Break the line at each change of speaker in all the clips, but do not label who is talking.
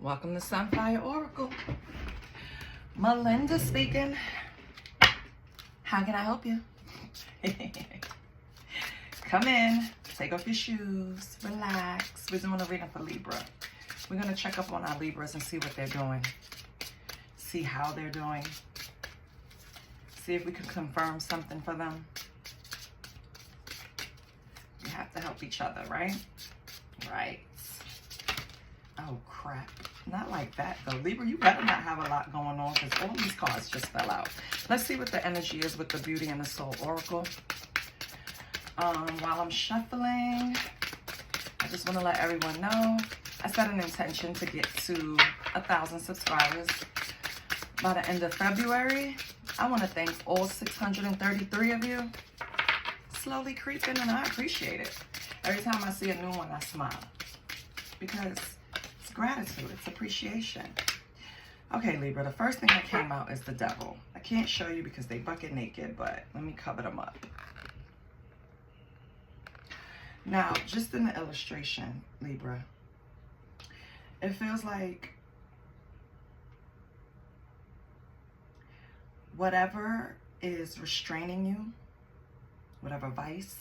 Welcome to Sunfire Oracle. Melinda speaking. How can I help you? Come in, take off your shoes, relax. We're doing a reading for Libra. We're going to check up on our Libras and see what they're doing. See how they're doing. See if we can confirm something for them. We have to help each other, right? Right. Oh, crap. Not like that, though. Libra, you better not have a lot going on because all these cards just fell out. Let's see what the energy is with the Beauty and the Soul Oracle. While I'm shuffling, I just want to let everyone know I set an intention to get to 1,000 subscribers by the end of February. I want to thank all 633 of you. Slowly creeping, and I appreciate it. Every time I see a new one, I smile. Because it's gratitude, it's appreciation. Okay, Libra, the first thing that came out is the Devil. I can't show you because they bucket naked, but let me cover them up. Now, just in the illustration, Libra, it feels like whatever is restraining you, whatever vice,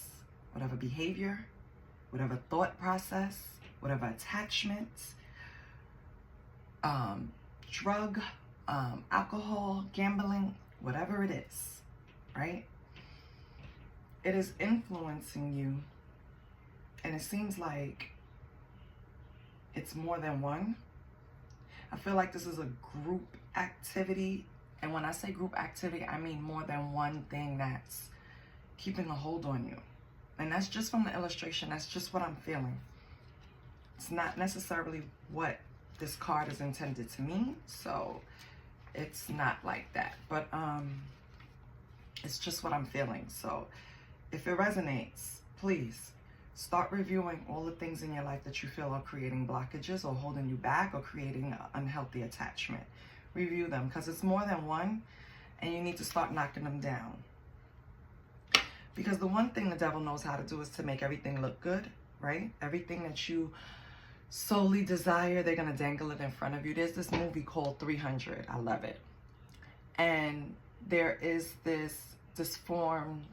whatever behavior, whatever thought process, whatever attachment, drug, alcohol, gambling, whatever it is, right? It is influencing you, and it seems like it's more than one. I feel like this is a group activity, and when I say group activity, I mean more than one thing that's keeping a hold on you. And that's just from the illustration. That's just what I'm feeling. It's not necessarily what this card is intended to mean, so it's not like that. But it's just what I'm feeling. So if it resonates, please start reviewing all the things in your life that you feel are creating blockages or holding you back or creating an unhealthy attachment. Review them because it's more than one, and you need to start knocking them down. Because the one thing the devil knows how to do is to make everything look good, right? Everything that you solely desire, they're going to dangle it in front of you. There's this movie called 300. I love it. And there is this disformed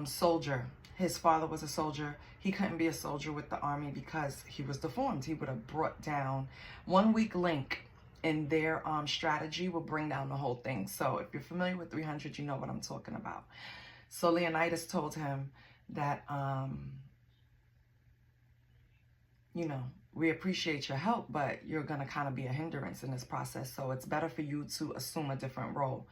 soldier. His father was a soldier. He couldn't be a soldier with the army because he was deformed. He would have brought down one weak link in their strategy will bring down the whole thing. So if you're familiar with 300, you know what I'm talking about. So Leonidas told him that, you know, we appreciate your help, but you're going to kind of be a hindrance in this process. So it's better for you to assume a different role.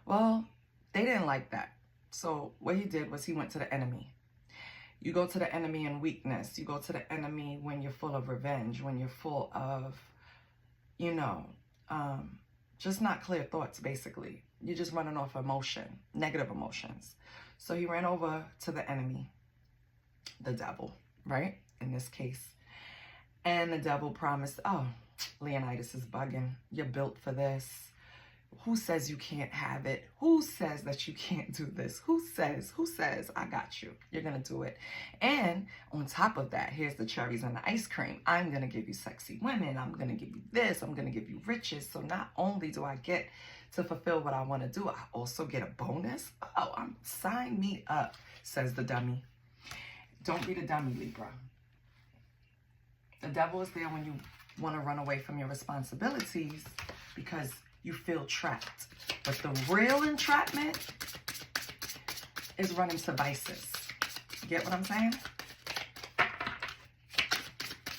Well, they didn't like that. So what he did was he went to the enemy. You go to the enemy in weakness. You go to the enemy when you're full of revenge, when you're full of, you know, just not clear thoughts, basically. You're just running off emotion, negative emotions. So he ran over to the enemy, the devil, right? In this case. And the devil promised, oh, Leonidas is bugging. You're built for this. Who says you can't have it? Who says that you can't do this? Who says? I got you. You're going to do it. And on top of that, here's the cherries and the ice cream. I'm going to give you sexy women. I'm going to give you this. I'm going to give you riches. So not only do I get to fulfill what I want to do, I also get a bonus. Oh, sign me up, says the dummy. Don't be the dummy, Libra. The devil is there when you want to run away from your responsibilities because you feel trapped. But the real entrapment is running to vices. Get what I'm saying?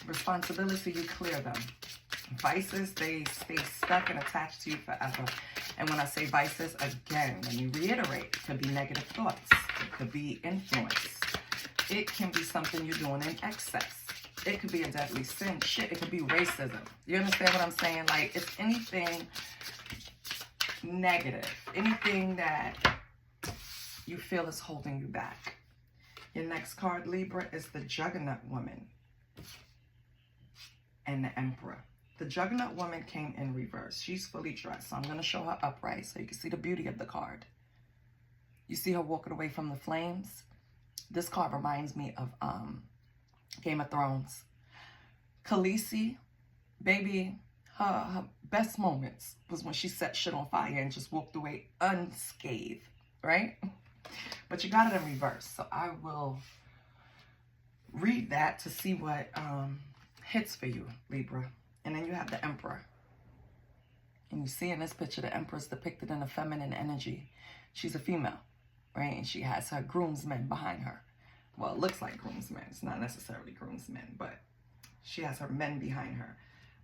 Responsibility, you clear them. Vices, they stay stuck and attached to you forever. And when I say vices, again, let me reiterate, it could be negative thoughts. It could be influence. It can be something you're doing in excess. It could be a deadly sin. Shit, it could be racism. You understand what I'm saying? Like, it's anything negative, anything that you feel is holding you back. Your next card, Libra, is the Juggernaut Woman and the Emperor. The Juggernaut Woman came in reverse. She's fully dressed, so I'm going to show her upright so you can see the beauty of the card. You see her walking away from the flames? This card reminds me of Game of Thrones. Khaleesi Baby, her best moments was when she set shit on fire and just walked away unscathed, right? But you got it in reverse. So I will read that to see what hits for you, Libra. And then you have the Emperor. And you see in this picture, the Emperor is depicted in a feminine energy. She's a female, right? And she has her groomsmen behind her. Well, it looks like groomsmen. It's not necessarily groomsmen, but she has her men behind her.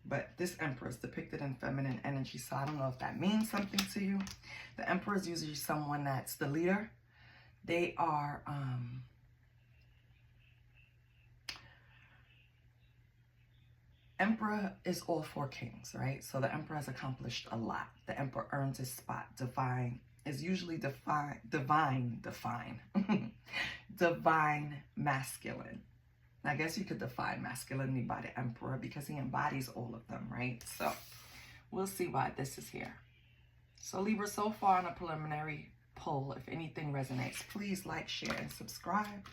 But this Emperor is depicted in feminine energy, so I don't know if that means something to you. The Emperor is usually someone that's the leader. They are... Emperor is all four kings, right? So the Emperor has accomplished a lot. The Emperor earns his spot. Divine is usually divine masculine. I guess you could define masculinity by the Emperor because he embodies all of them, right? So we'll see why this is here. So Libra, so far on a preliminary poll, if anything resonates, please like, share, and subscribe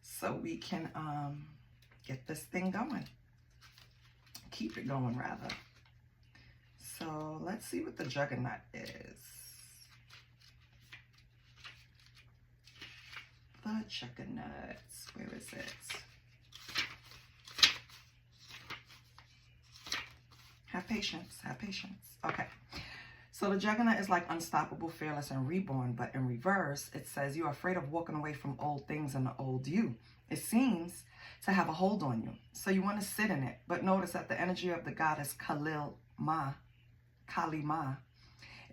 so we can get this thing going. Keep it going, rather. So let's see what the Juggernaut is. The Juggernaut. Where is it? Have patience. Have patience. Okay. So the Juggernaut is like unstoppable, fearless, and reborn. But in reverse, it says you're afraid of walking away from old things and the old you. It seems to have a hold on you. So you want to sit in it. But notice that the energy of the goddess Kali Ma,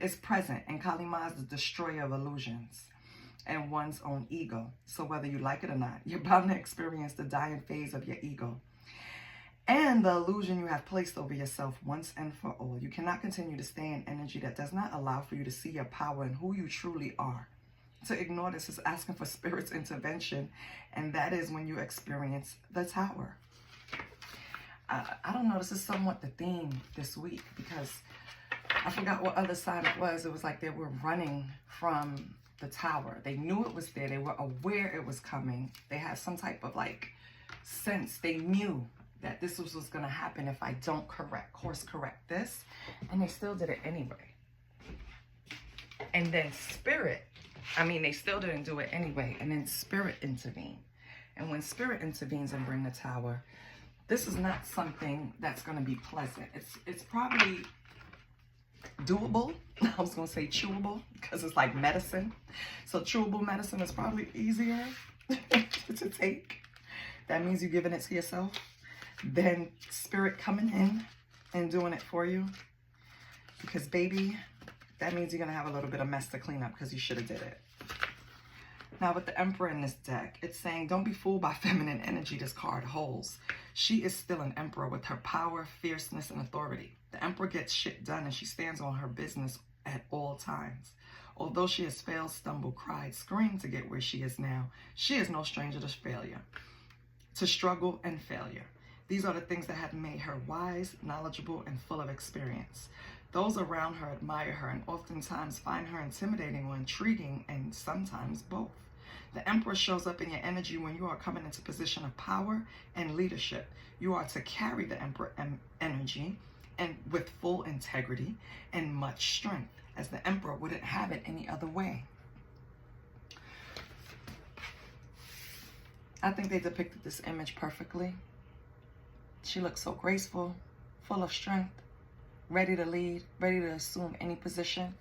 is present. And Kali Ma is the destroyer of illusions and one's own ego. So whether you like it or not, you're bound to experience the dying phase of your ego and the illusion you have placed over yourself once and for all. You cannot continue to stay in energy that does not allow for you to see your power and who you truly are. To ignore this is asking for Spirit's intervention, and that is when you experience the Tower. I don't know, this is somewhat the theme this week because I forgot what other side it was. It was like they were running from the Tower. They knew it was there. They were aware it was coming. They had some type of like sense. They knew that this was going to happen if I don't course correct this. And they still did it anyway. And then they still didn't do it anyway. And then Spirit intervened. And when Spirit intervenes and bring the Tower, this is not something that's going to be pleasant. It's probably doable. I was going to say chewable because it's like medicine. So chewable medicine is probably easier to take. That means you're giving it to yourself. Then Spirit coming in and doing it for you. Because baby, that means you're going to have a little bit of mess to clean up because you should have did it. Now with the Emperor in this deck, it's saying don't be fooled by feminine energy this card holds. She is still an Emperor with her power, fierceness, and authority. The Emperor gets shit done and she stands on her business at all times. Although she has failed, stumbled, cried, screamed to get where she is now, she is no stranger to failure, to struggle and failure. These are the things that have made her wise, knowledgeable, and full of experience. Those around her admire her and oftentimes find her intimidating or intriguing, and sometimes both. The Emperor shows up in your energy when you are coming into position of power and leadership. You are to carry the Emperor energy and with full integrity and much strength, as the Emperor wouldn't have it any other way. I think they depicted this image perfectly. She looks so graceful, full of strength, ready to lead, ready to assume any position.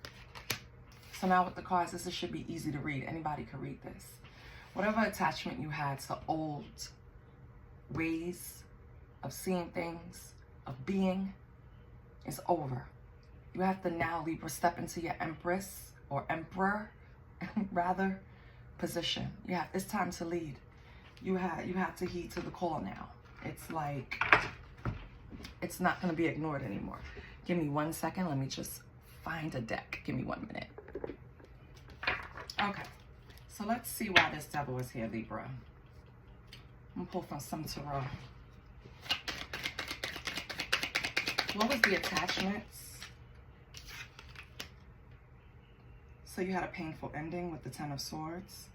So now with the cards, this should be easy to read. Anybody can read this. Whatever attachment you had to old ways of seeing things, of being, is over. You have to now, Libra, step into your Empress or Emperor, rather, position. It's time to lead. You have to heed to the call now. It's like, it's not going to be ignored anymore. Give me 1 second. Let me just find a deck. Give me 1 minute. Okay. So let's see why this devil is here, Libra. I'm going to pull from some tarot. What was the attachments? So you had a painful ending with the Ten of Swords.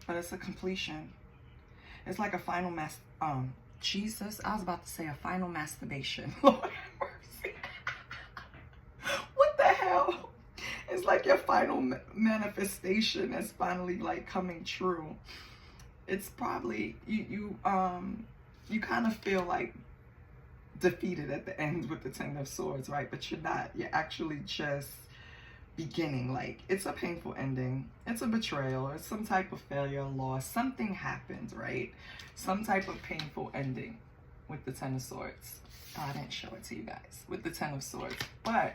But it's a completion. It's like a final Jesus, I was about to say a final masturbation. Lord have mercy. What the hell? It's like your final manifestation is finally like coming true. It's probably, you kind of feel like defeated at the end with the Ten of Swords, right? But you're not. You're actually just beginning. Like, it's a painful ending. It's a betrayal. It's some type of failure, loss. Something happened, right? Some type of painful ending with the Ten of Swords. Oh, I didn't show it to you guys. With the Ten of Swords. But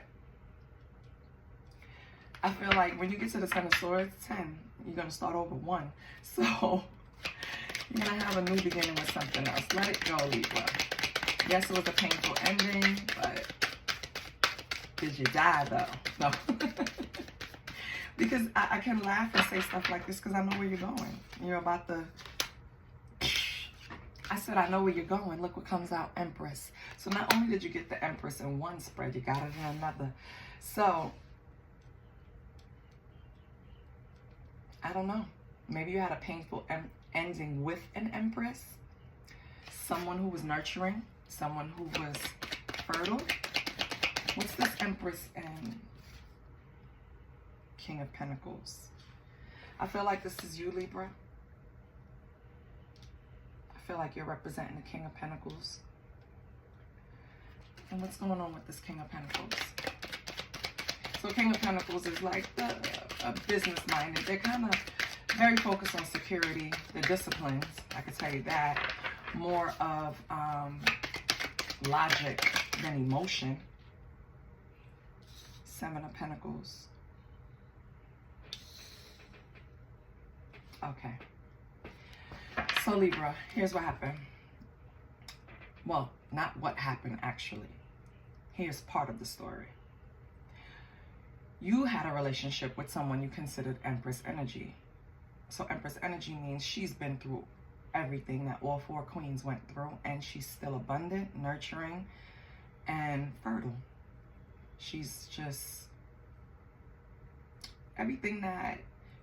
I feel like when you get to the Ten of Swords, 10, you're going to start over 1. So you're going to have a new beginning with something else. Let it go, Libra. Yes, it was a painful ending, but did you die, though? No. Because I can laugh and say stuff like this because I know where you're going. You're about to... I said, I know where you're going. Look what comes out, Empress. So not only did you get the Empress in one spread, you got it in another. So, I don't know. Maybe you had a painful ending with an Empress. Someone who was nurturing. Someone who was fertile. What's this Empress and King of Pentacles? I feel like this is you, Libra. I feel like you're representing the King of Pentacles. And what's going on with this King of Pentacles? So King of Pentacles is like a business-minded. They're kind of very focused on security. They're disciplined, I can tell you that. More of logic than emotion. Seven of Pentacles. Okay. So Libra, here's what happened. Well, not what happened actually. Here's part of the story. You had a relationship with someone you considered Empress energy. So Empress energy means she's been through everything that all 4 queens went through, and she's still abundant, nurturing, and fertile. She's just everything that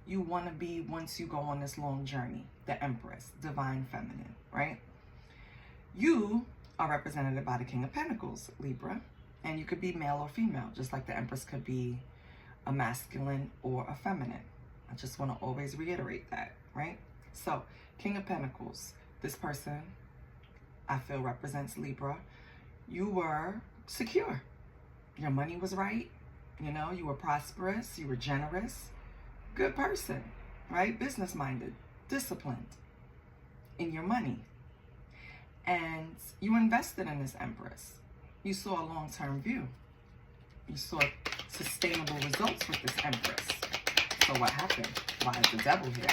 you want to be once you go on this long journey. The Empress, divine feminine, right? You are represented by the King of Pentacles, Libra, and you could be male or female, just like the Empress could be a masculine or a feminine. I just want to always reiterate that, right? So, King of Pentacles, this person, I feel, represents Libra. You were secure. Your money was right. You know, you were prosperous. You were generous. Good person, right? Business-minded, disciplined in your money. And you invested in this Empress. You saw a long-term view. You saw sustainable results with this Empress. So what happened? Why is the Devil here?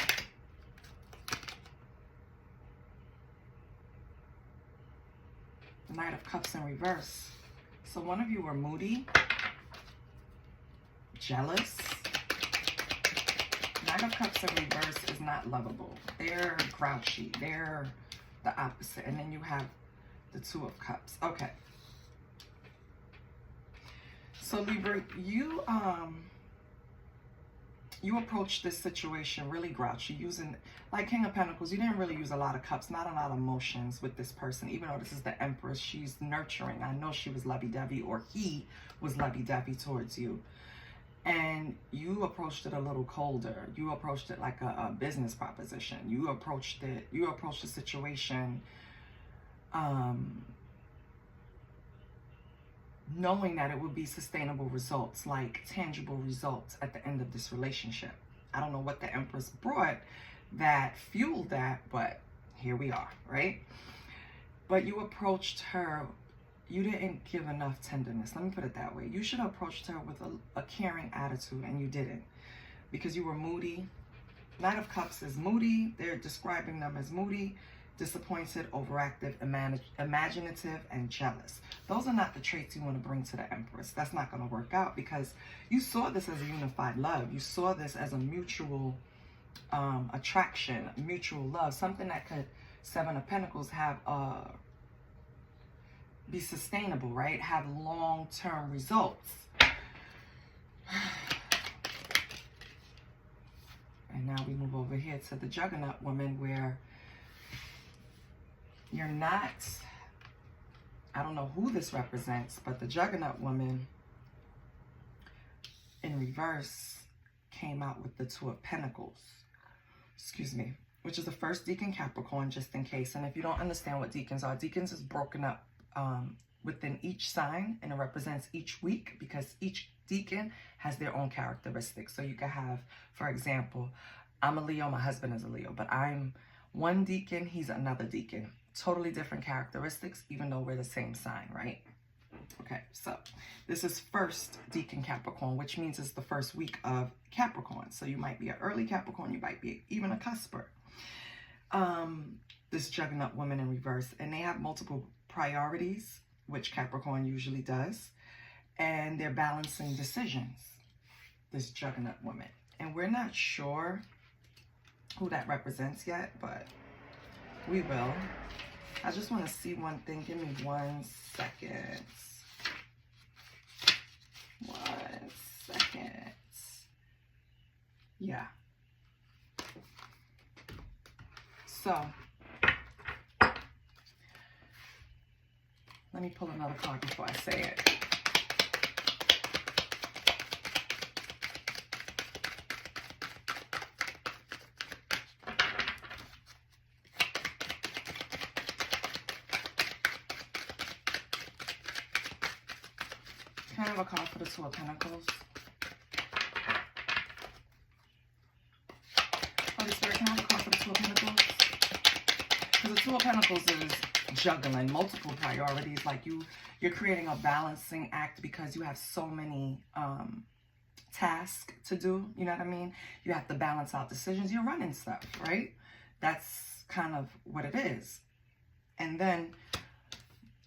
The Knight of Cups in reverse. So one of you were moody, jealous. Knight of Cups in reverse is not lovable. They're grouchy. They're the opposite. And then you have the Two of Cups. Okay. So Libra, you approached this situation really grouchy, using, like King of Pentacles, you didn't really use a lot of cups, not a lot of emotions with this person. Even though this is the Empress, she's nurturing. I know she was lovey-dovey, or he was lovey-dovey towards you. And you approached it a little colder. You approached it like a business proposition. You approached the situation knowing that it would be sustainable results, like tangible results at the end of this relationship. I don't know what the Empress brought that fueled that, but here we are, right? But you approached her, you didn't give enough tenderness. Let me put it that way. You should have approached her with a caring attitude, and you didn't, because you were moody. Knight of Cups is moody. They're describing them as moody, disappointed, overactive, imaginative, and jealous. Those are not the traits you want to bring to the Empress. That's not going to work out, because you saw this as a unified love. You saw this as a mutual attraction, mutual love, something that could, Seven of Pentacles, have be sustainable, right? Have long-term results. And now we move over here to the Juggernaut woman, where You're not, I don't know who this represents, but the Juggernaut woman in reverse came out with the Two of Pentacles. Excuse me. Which is the first decan Capricorn, just in case. And if you don't understand what deacons are, deacons is broken up within each sign, and it represents each week because each decan has their own characteristics. So you can have, for example, I'm a Leo, my husband is a Leo, but I'm one decan, he's another decan. Totally different characteristics, even though we're the same sign, right? Okay, so this is first decan Capricorn, which means it's the first week of Capricorn. So you might be an early Capricorn, you might be even a cusper. This Juggernaut woman in reverse, and they have multiple priorities, which Capricorn usually does, and they're balancing decisions, this Juggernaut woman. And we're not sure who that represents yet, but we will. I just want to see one thing. Give me 1 second. 1 second. Yeah. So, let me pull another card before I say it. Can I have a card for the Two of Pentacles? Holy Spirit, can I have a card for the Two of Pentacles? Because the Two of Pentacles is juggling multiple priorities. Like you're creating a balancing act because you have so many tasks to do. You know what I mean? You have to balance out decisions. You're running stuff, right? That's kind of what it is. And then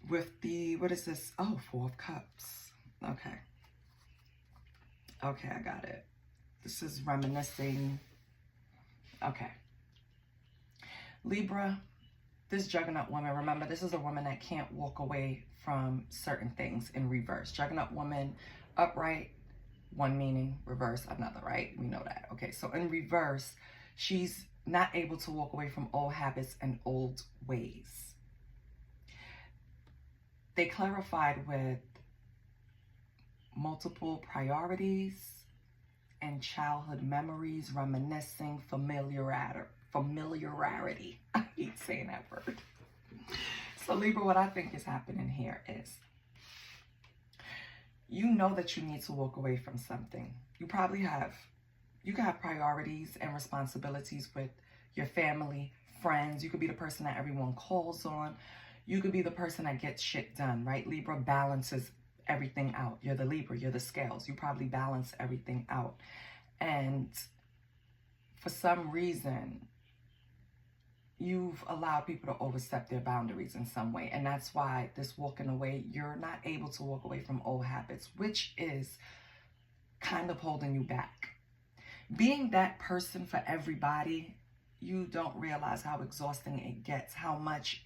with the, what is this? Oh, Four of Cups. Okay. Okay, I got it. This is reminiscing. Okay. Libra, this Juggernaut woman, remember, this is a woman that can't walk away from certain things in reverse. Juggernaut woman, upright, one meaning, reverse, another, right? We know that. Okay, so in reverse, she's not able to walk away from old habits and old ways. They clarified with multiple priorities and childhood memories, reminiscing, familiarity. I hate saying that word. So Libra, what I think is happening here is you know that you need to walk away from something. You probably have. You can have priorities and responsibilities with your family, friends. You could be the person that everyone calls on. You could be the person that gets shit done, right? Libra balances everything out. You're the Libra, you're the scales. You probably balance everything out. And for some reason, you've allowed people to overstep their boundaries in some way. And that's why this walking away, you're not able to walk away from old habits, which is kind of holding you back. Being that person for everybody, you don't realize how exhausting it gets, how much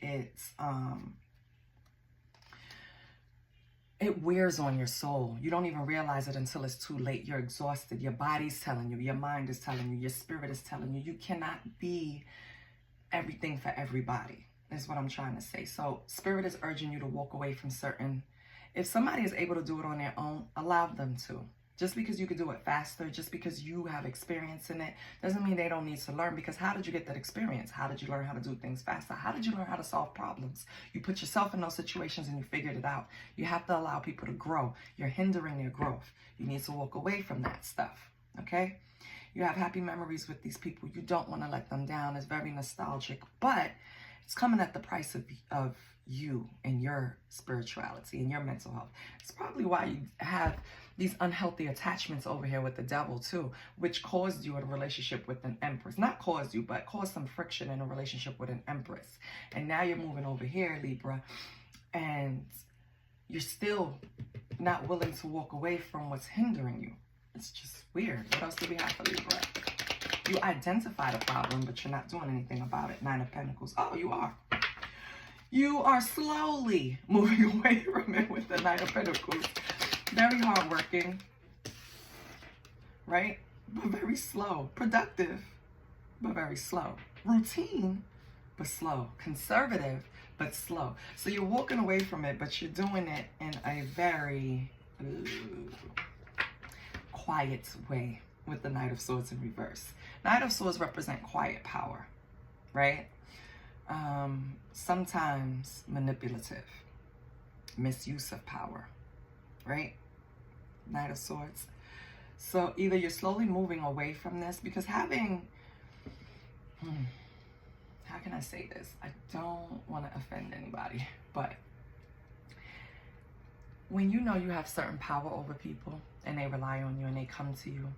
it wears on your soul. You don't even realize it until it's too late. You're exhausted. Your body's telling you, your mind is telling you, your spirit is telling you. You cannot be everything for everybody, is what I'm trying to say. So spirit is urging you to walk away from certain. If somebody is able to do it on their own, allow them to. Just because you could do it faster, just because you have experience in it, doesn't mean they don't need to learn. Because how did you get that experience? How did you learn how to do things faster? How did you learn how to solve problems? You put yourself in those situations and you figured it out. You have to allow people to grow. You're hindering their growth. You need to walk away from that stuff, okay? You have happy memories with these people. You don't want to let them down. It's very nostalgic, but it's coming at the price of you and your spirituality and your mental health. It's probably why you have these unhealthy attachments over here with the devil too, which caused you in a relationship with an empress. Not caused you, but caused some friction in a relationship with an empress. And now you're moving over here, Libra, and you're still not willing to walk away from what's hindering you. It's just weird. What else do we have for Libra? You identify the problem, but you're not doing anything about it. Nine of Pentacles. Oh, you are. You are slowly moving away from it with the Nine of Pentacles. Very hardworking, right? But very slow. Productive, but very slow. Routine, but slow. Conservative, but slow. So you're walking away from it, but you're doing it in a very quiet way with the Knight of Swords in reverse. Knight of Swords represent quiet power, right? Sometimes manipulative, misuse of power, right? Knight of Swords. So either you're slowly moving away from this, because having, how can I say this? I don't want to offend anybody, but when you know you have certain power over people and they rely on you and they come to you,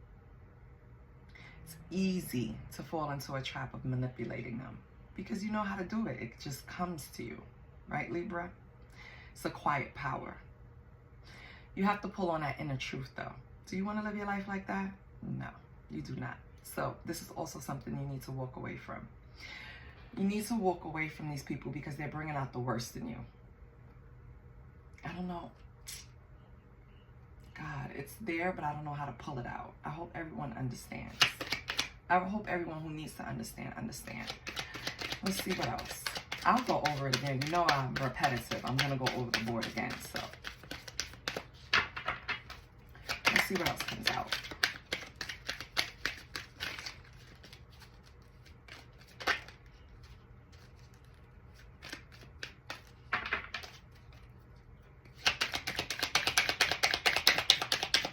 it's easy to fall into a trap of manipulating them because you know how to do it. It just comes to you, right, Libra? It's a quiet power. You have to pull on that inner truth, though. Do you want to live your life like that? No, you do not. So this is also something you need to walk away from. You need to walk away from these people because they're bringing out the worst in you. I don't know. God, it's there, but I don't know how to pull it out. I hope everyone understands. I hope everyone who needs to understand. Let's see what else. I'll go over it again. You know I'm repetitive. I'm going to go over the board again. So let's see what else comes out.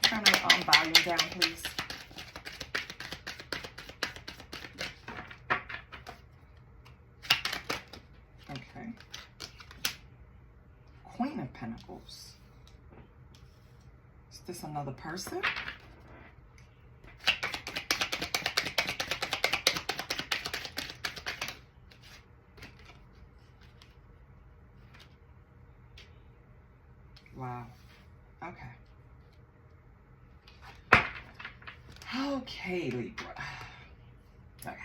Turn the volume down, please. Okay. Queen of Pentacles. Is this another person? Wow. Okay. Okay, Libra. Okay.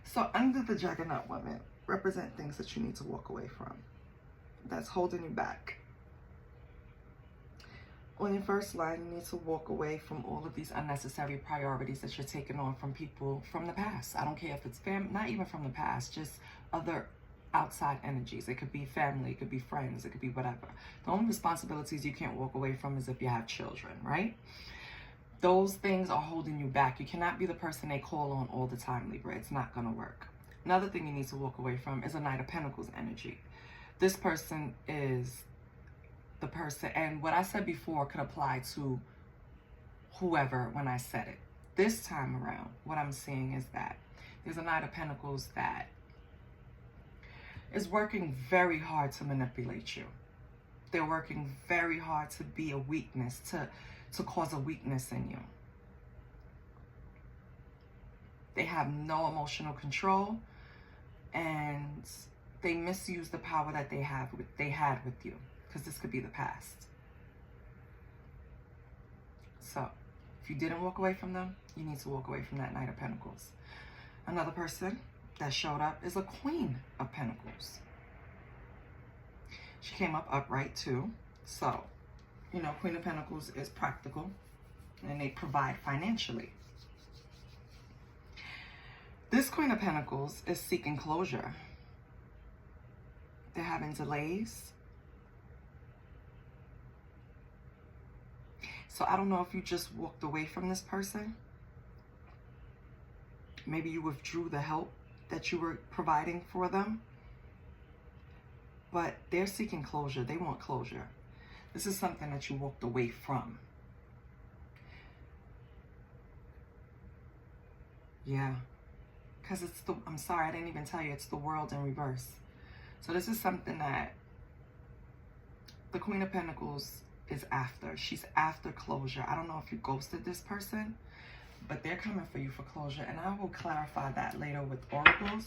So under the Juggernaut woman represent things that you need to walk away from. That's holding you back. On your first line, you need to walk away from all of these unnecessary priorities that you're taking on from people from the past. I don't care if it's not even from the past, just other outside energies. It could be family, it could be friends, it could be whatever. The only responsibilities you can't walk away from is if you have children, right? Those things are holding you back. You cannot be the person they call on all the time, Libra. It's not going to work. Another thing you need to walk away from is a Knight of Pentacles energy. This person is the person, and what I said before could apply to whoever when I said it. This time around, what I'm seeing is that there's a Knight of Pentacles that is working very hard to manipulate you. They're working very hard to be a weakness, to cause a weakness in you. They have no emotional control, and they misuse the power that they had with you, because this could be the past. So if you didn't walk away from them, you need to walk away from that Knight of Pentacles. Another person that showed up is a Queen of Pentacles. She came up upright too. So, you know, Queen of Pentacles is practical and they provide financially. This Queen of Pentacles is seeking closure. They're having delays. So I don't know if you just walked away from this person. Maybe you withdrew the help that you were providing for them. But they're seeking closure. They want closure. This is something that you walked away from. Yeah. Because it's the, I'm sorry, I didn't even tell you, it's the World in reverse. So this is something that the Queen of Pentacles is after. She's after closure. I don't know if you ghosted this person, but they're coming for you for closure. And I will clarify that later with oracles,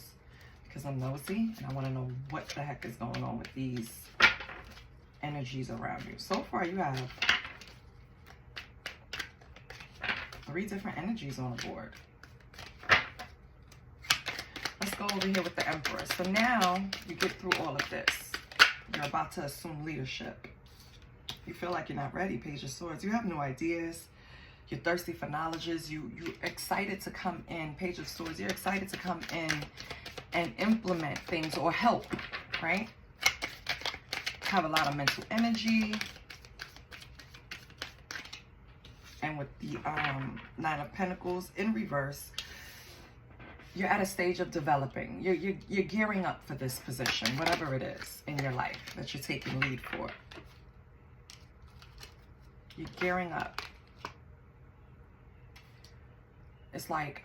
because I'm nosy and I want to know what the heck is going on with these energies around you. So far you have 3 different energies on the board. Let's go over here with the Emperor. So now you get through all of this. You're about to assume leadership. You feel like you're not ready, Page of Swords. You have new ideas. You're thirsty for knowledges. You're excited to come in, Page of Swords. You're excited to come in and implement things or help, right? Have a lot of mental energy. And with the Nine of Pentacles in reverse, you're at a stage of developing. You're gearing up for this position, whatever it is in your life that you're taking lead for. You're gearing up. It's like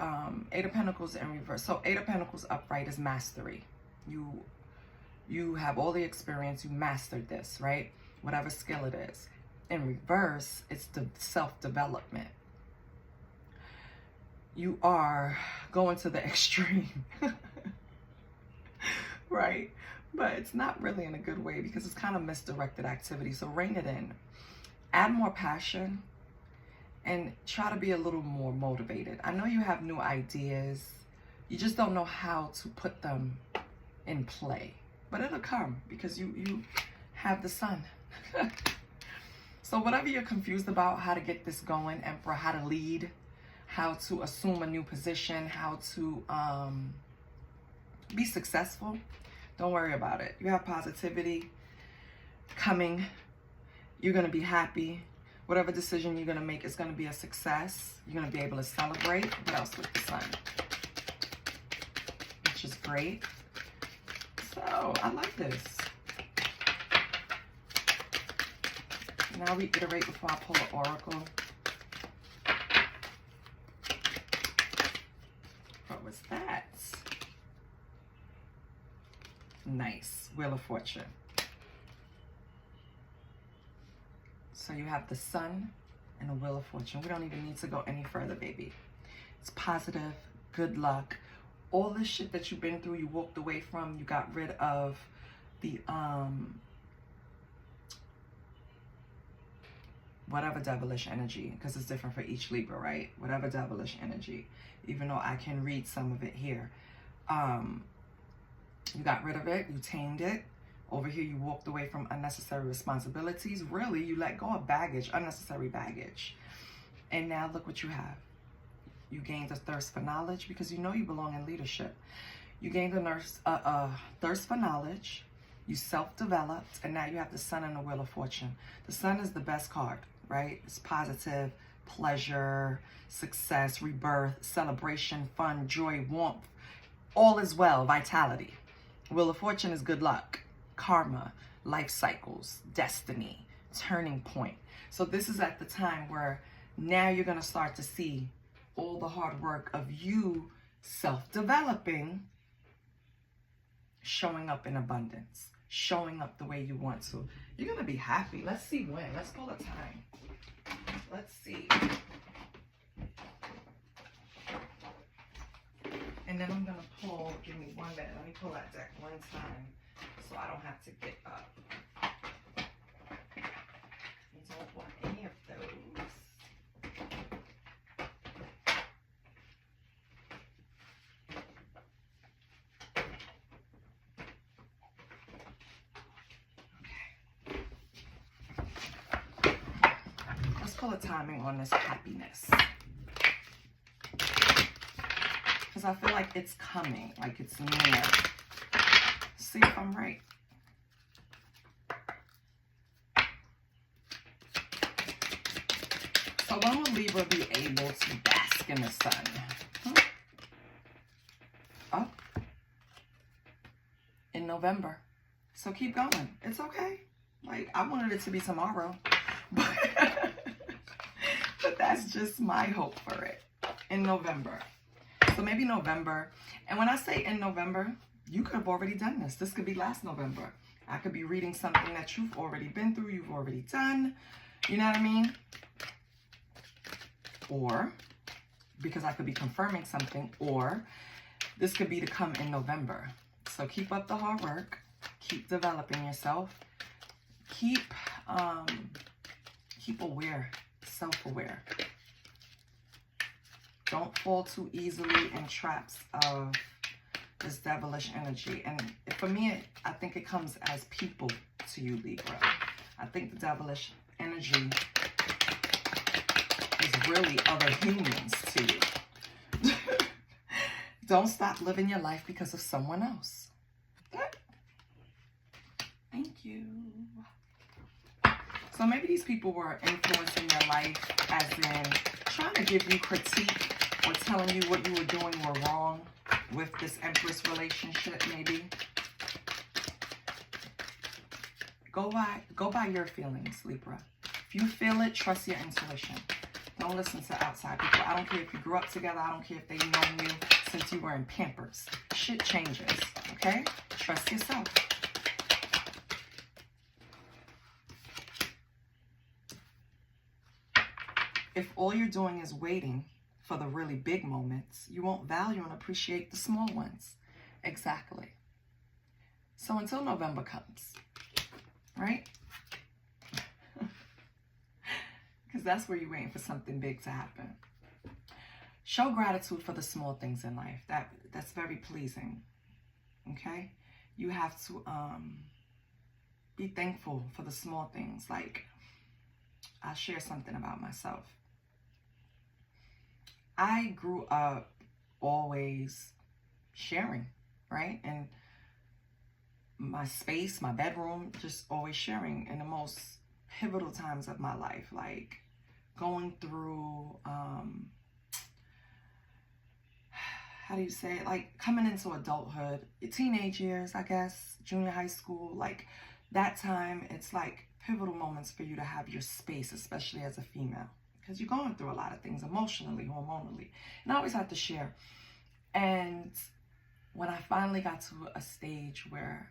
Eight of Pentacles in reverse. So Eight of Pentacles upright is mastery. You have all the experience. You mastered this, right? Whatever skill it is. In reverse, it's the self-development. You are going to the extreme, right? But it's not really in a good way because it's kind of misdirected activity. So rein it in. Add more passion and try to be a little more motivated. I know you have new ideas. You just don't know how to put them in play. But it'll come because you have the sun. So whatever you're confused about, how to get this going, Emperor, how to lead, how to assume a new position, how to be successful, don't worry about it. You have positivity coming. You're going to be happy. Whatever decision you're going to make is going to be a success. You're going to be able to celebrate. What else with the sun? Which is great. So I like this. Now reiterate before I pull an oracle. What was that? Nice. Wheel of Fortune. So you have the Sun and the Wheel of Fortune. We don't even need to go any further, baby. It's positive, good luck. All this shit that you've been through, you walked away from, you got rid of the whatever devilish energy, because it's different for each Libra, right? Whatever devilish energy, even though I can read some of it here. You got rid of it, you tamed it. Over here, you walked away from unnecessary responsibilities. Really, you let go of baggage, unnecessary baggage. And now look what you have. You gained a thirst for knowledge because you know you belong in leadership. You gained a thirst for knowledge. You self-developed, and now you have the Sun and the Wheel of Fortune. The Sun is the best card, right? It's positive, pleasure, success, rebirth, celebration, fun, joy, warmth. All is well, vitality. Wheel of Fortune is good luck, karma, life cycles, destiny, turning point. So this is at the time where now you're going to start to see all the hard work of you self-developing showing up in abundance, showing up the way you want to. You're going to be happy. Let's see when. Let's pull a time. Let's see. And then I'm going to pull, give me 1 minute. Let me pull that deck one time so I don't have to get up. You don't want any of those. Let's pull a timing on this happiness. Because I feel like it's coming, like it's near. See if I'm right. So when will Libra be able to bask in the sun? Up in November. So keep going. It's okay. Like, I wanted it to be tomorrow. But that's just my hope for it. In November. So maybe November. And when I say in November, you could have already done this. This could be last November. I could be reading something that you've already been through, you've already done. You know what I mean? Or, because I could be confirming something, or this could be to come in November. So keep up the hard work. Keep developing yourself. Keep aware, self-aware. Don't fall too easily in traps of this devilish energy. And for me, I think it comes as people to you, Libra. I think the devilish energy is really other humans to you. Don't stop living your life because of someone else. Thank you. So maybe these people were influencing your life as in trying to give you critique or telling you what you were doing were wrong with this Empress relationship, maybe. Go by your feelings, Libra. If you feel it, trust your intuition. Don't listen to outside people. I don't care if you grew up together. I don't care if they've known you since you were in Pampers. Shit changes, okay? Trust yourself. If all you're doing is waiting for the really big moments, you won't value and appreciate the small ones. Exactly. So until November comes, right? Because that's where you're waiting for something big to happen. Show gratitude for the small things in life. That's very pleasing, okay? You have to be thankful for the small things. Like, I'll share something about myself. I grew up always sharing, right? And my space, my bedroom, just always sharing in the most pivotal times of my life, like going through, how do you say it? Like coming into adulthood, teenage years, I guess, junior high school, like that time, it's like pivotal moments for you to have your space, especially as a female. Because you're going through a lot of things emotionally, hormonally. And I always have to share. And when I finally got to a stage where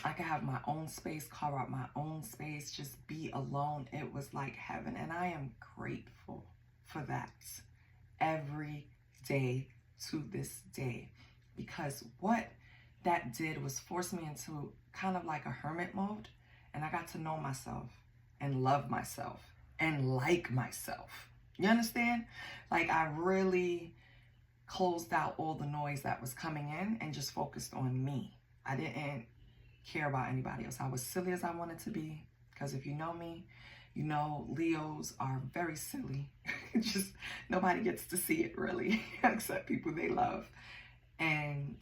I could have my own space, carve out my own space, just be alone, it was like heaven. And I am grateful for that every day to this day. Because what that did was force me into kind of like a hermit mode. And I got to know myself and love myself and like myself. You understand? Like I really closed out all the noise that was coming in and just focused on me. I didn't care about anybody else. I was silly as I wanted to be, because if you know me, you know Leos are very silly. Just nobody gets to see it really, except people they love. And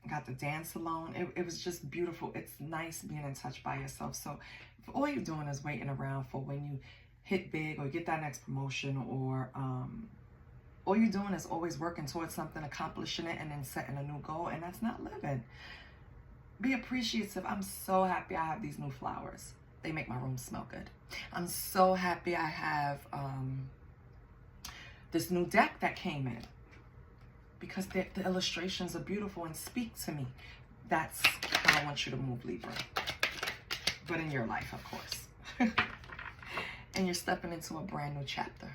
got to dance alone. It was just beautiful. It's nice being in touch by yourself. So if all you're doing is waiting around for when you hit big or get that next promotion, or all you're doing is always working towards something, accomplishing it, and then setting a new goal, and that's not living. Be appreciative. I'm so happy I have these new flowers. They make my room smell good. I'm so happy I have this new deck that came in, because the illustrations are beautiful and speak to me. That's how I want you to move, Libra. But in your life, of course. And you're stepping into a brand new chapter.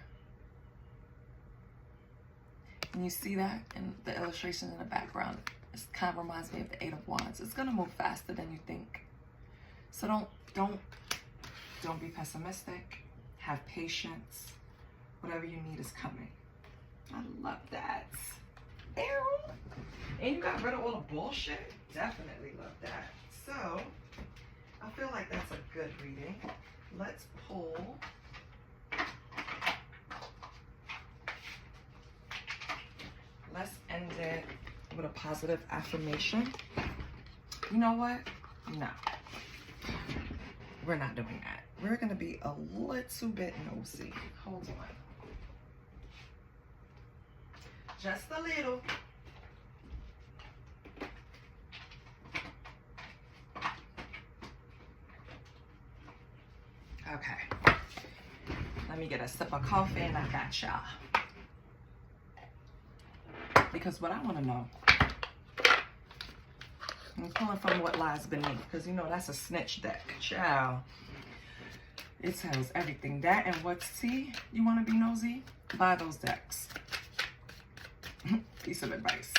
And you see that in the illustration in the background. It kind of reminds me of the Eight of Wands. It's going to move faster than you think. So don't be pessimistic. Have patience. Whatever you need is coming. I love that. Ew. And you got rid of all the bullshit? Definitely love that. So, I feel like that's a good reading. Let's pull. Let's end it with a positive affirmation. You know what? No. We're not doing that. We're going to be a little bit nosy. Hold on. Just a little. Okay. Let me get a sip of coffee and I got y'all. Because what I want to know, I'm pulling from what lies beneath, because you know that's a snitch deck. Child. It tells everything. That and what's tea? You want to be nosy? Buy those decks. Piece of advice.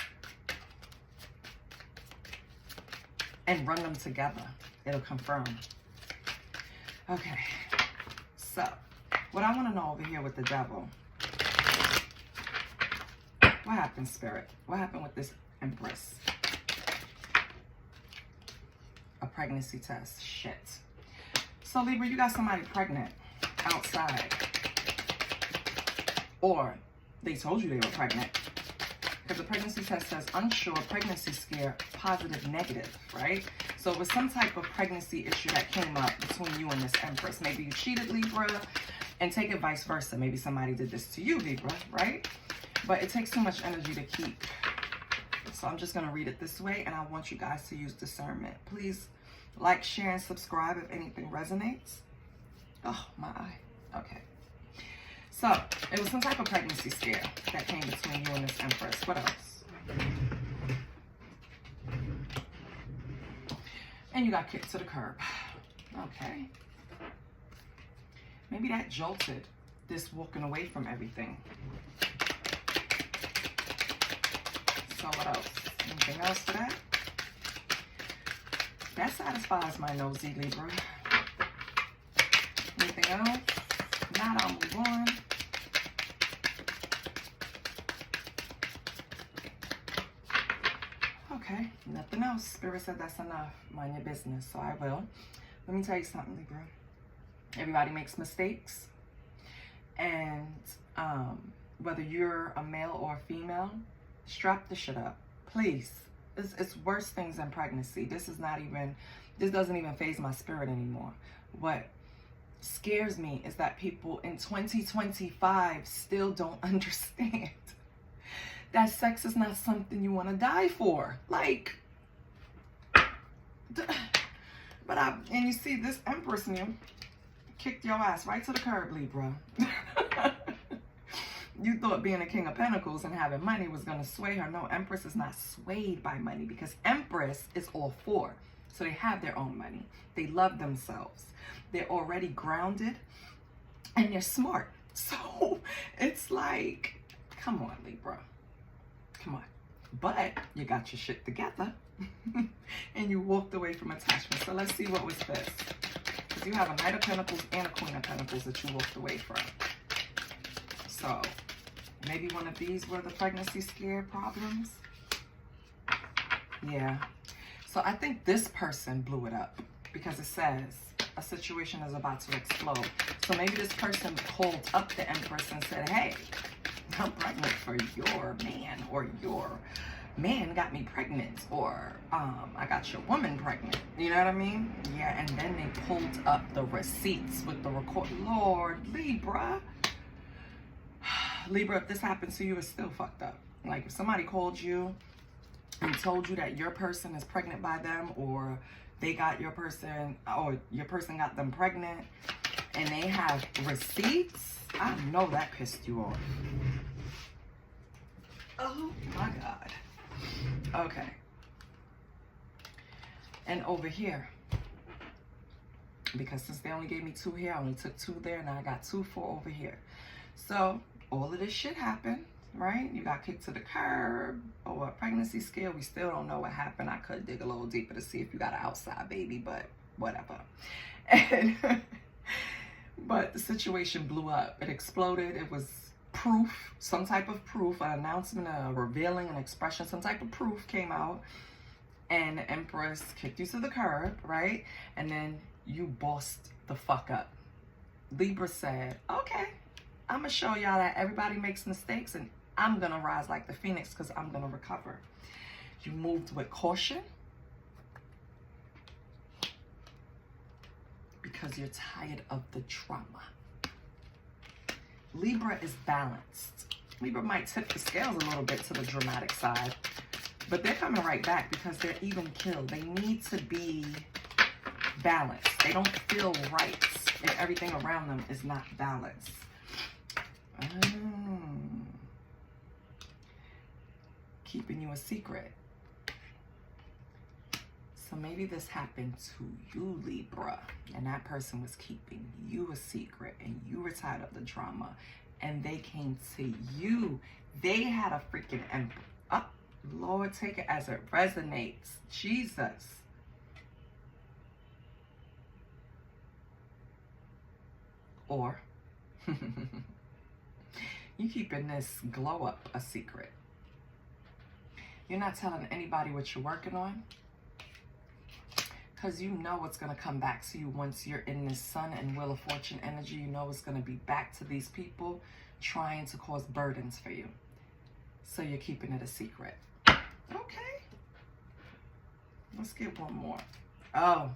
And run them together. It'll confirm. Okay. So, what I want to know over here with the devil. What happened, Spirit? What happened with this Empress? A pregnancy test. Shit. So, Libra, you got somebody pregnant outside. Or they told you they were pregnant. Because the pregnancy test says unsure, pregnancy scare, positive, negative, right? So it was some type of pregnancy issue that came up between you and this Empress. Maybe you cheated, Libra, and take it vice versa. Maybe somebody did this to you, Libra, right? But it takes too much energy to keep. So I'm just going to read it this way, and I want you guys to use discernment. Please like, share, and subscribe if anything resonates. Oh, my eye. Okay. So, it was some type of pregnancy scare that came between you and this Empress. What else? And you got kicked to the curb. Okay. Maybe that jolted this walking away from everything. So what else? Anything else for that? That satisfies my nosy, Libra. Anything else? Not, I'll move on. Okay, nothing else. Spirit said that's enough. Mind your business, so I will. Let me tell you something, Libra. Everybody makes mistakes. And whether you're a male or a female, strap the shit up, please. It's worse things than pregnancy. This doesn't even faze my spirit anymore. What scares me is that people in 2025 still don't understand that sex is not something you want to die for. Like, and you see this Empress in you kicked your ass right to the curb, Libra. You thought being a King of Pentacles and having money was going to sway her. No, Empress is not swayed by money because Empress is all for. So they have their own money. They love themselves. They're already grounded and they're smart. So it's like, come on, Libra. Come on. But you got your shit together and you walked away from attachment. So let's see what was this. Because you have a Knight of Pentacles and a Queen of Pentacles that you walked away from. So maybe one of these were the pregnancy scare problems. Yeah. So I think this person blew it up because it says a situation is about to explode. So maybe this person called up the Empress and said, hey, I'm pregnant for your man, or your man got me pregnant, or I got your woman pregnant. You know what I mean? Yeah, and then they pulled up the receipts with the record. Lord, Libra. Libra, if this happens to you, it's still fucked up. Like, if somebody called you and told you that your person is pregnant by them, or they got your person, or your person got them pregnant, and they have receipts, I know that pissed you off. Oh my God. Okay. And over here, because since they only gave me 2 here, I only took 2 there, now I got 2 for over here. So all of this shit happened, right? You got kicked to the curb, or a pregnancy scare. We still don't know what happened. I could dig a little deeper to see if you got an outside baby, but whatever. And but the situation blew up. It exploded. It was proof, some type of proof, an announcement, a revealing, an expression, some type of proof came out, and the Empress kicked you to the curb, right? And then you bossed the fuck up. Libra said, okay, I'm gonna show y'all that everybody makes mistakes, and I'm gonna rise like the phoenix because I'm gonna recover. You moved with caution because you're tired of the trauma. Libra is balanced. Libra might tip the scales a little bit to the dramatic side, but they're coming right back because they're even killed. They need to be balanced. They don't feel right if everything around them is not balanced. Keeping you a secret. So maybe this happened to you, Libra, and that person was keeping you a secret, and you were tired of the drama, and they came to you. They had a freaking Empress. Oh, Lord, take it as it resonates. Jesus. Or you keeping this glow up a secret. You're not telling anybody what you're working on, because you know it's going to come back to you once you're in this Sun and Wheel of Fortune energy. You know it's going to be back to these people. trying to cause burdens for you. So you're keeping it a secret. Okay. Let's get one more. Oh,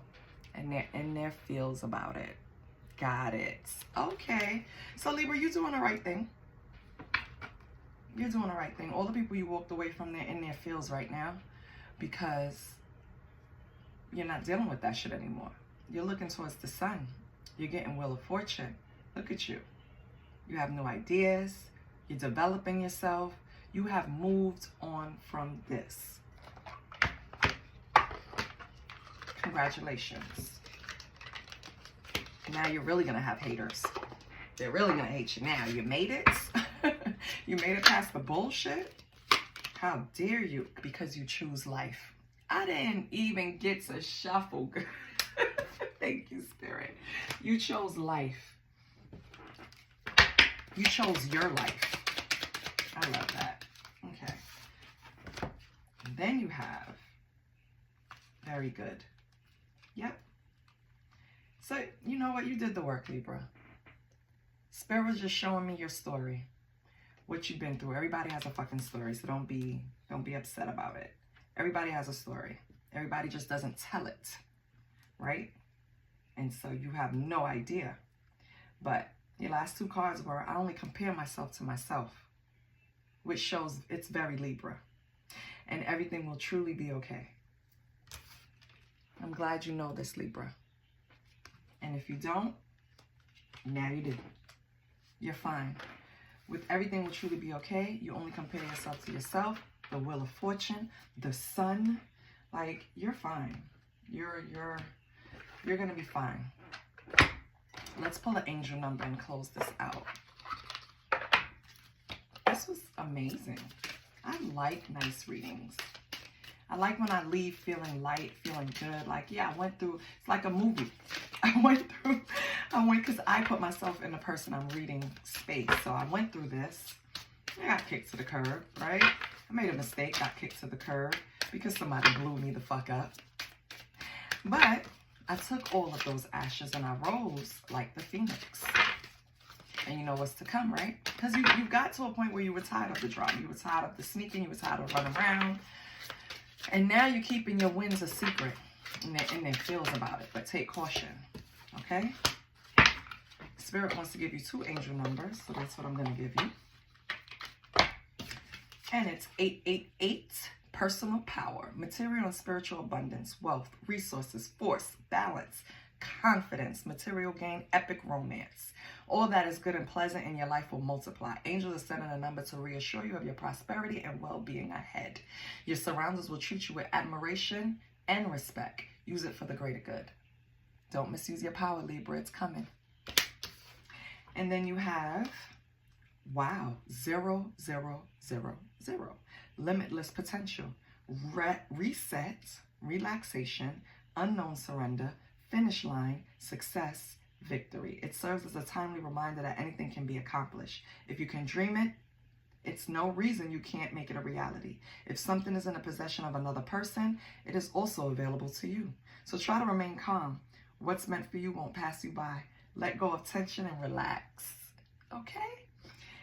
and they're in their feels about it. Got it. Okay. So Libra, you're doing the right thing. You're doing the right thing. All the people you walked away from, they're in their feels right now because you're not dealing with that shit anymore. You're looking towards the sun. You're getting Wheel of Fortune. Look at you. You have new ideas. You're developing yourself. You have moved on from this. Congratulations. Now you're really going to have haters. They're really going to hate you now. You made it. You made it past the bullshit. How dare you? Because you choose life. I didn't even get to shuffle. Thank you, Spirit. You chose life. You chose your life. I love that. Okay. And then you have, very good. Yep. So, you know what? You did the work, Libra. Spirit was just showing me your story. What you've been through. Everybody has a fucking story, so don't be upset about it. Everybody has a story. Everybody just doesn't tell it, right? And so you have no idea. But your last two cards were, I only compare myself to myself, which shows it's very Libra. And everything will truly be okay. I'm glad you know this, Libra. And if you don't, now you do. You're fine. With everything will truly be okay, you only compare yourself to yourself, the Wheel of Fortune, the sun. Like, you're fine. You're gonna be fine. Let's pull an angel number and close this out. This was amazing. I like nice readings. I like when I leave feeling light, feeling good. Like, yeah, I went through, it's like a movie. I went because I put myself in the person I'm reading space. So I went through this. I got kicked to the curb, right? I made a mistake, got kicked to the curb because somebody blew me the fuck up. But I took all of those ashes and I rose like the phoenix. And you know what's to come, right? Because you got to a point where you were tired of the drama. You were tired of the sneaking. You were tired of running around. And now you're keeping your wins a secret. And their feels about it. But take caution. Okay? Spirit wants to give you 2 angel numbers. So that's what I'm going to give you. And it's 888. Personal power, material and spiritual abundance, wealth, resources, force, balance, confidence, material gain, epic romance. All that is good and pleasant in your life will multiply. Angels are sending a number to reassure you of your prosperity and well-being ahead. Your surroundings will treat you with admiration and respect. Use it for the greater good. Don't misuse your power, Libra. It's coming. And then you have, wow, 0, 0, 0, 0. Limitless potential, reset, relaxation, unknown surrender, finish line, success, victory. It serves as a timely reminder that anything can be accomplished. If you can dream it, it's no reason you can't make it a reality. If something is in the possession of another person, it is also available to you. So try to remain calm. What's meant for you won't pass you by. Let go of tension and relax. Okay?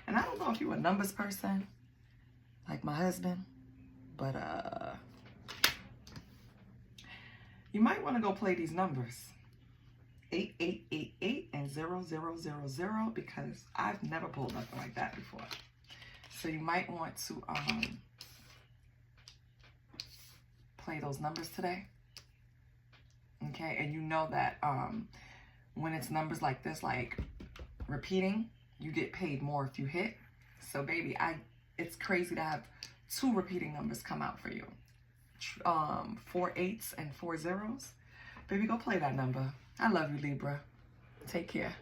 And I don't know if you're a numbers person, like my husband, but you might want to go play these numbers, 8888 and 0000, because I've never pulled nothing like that before. So you might want to play those numbers today. Okay, and you know that when it's numbers like this, like repeating, you get paid more if you hit. So baby, it's crazy to have 2 repeating numbers come out for you. 4 8s and 4 0s. Baby, go play that number. I love you, Libra. Take care.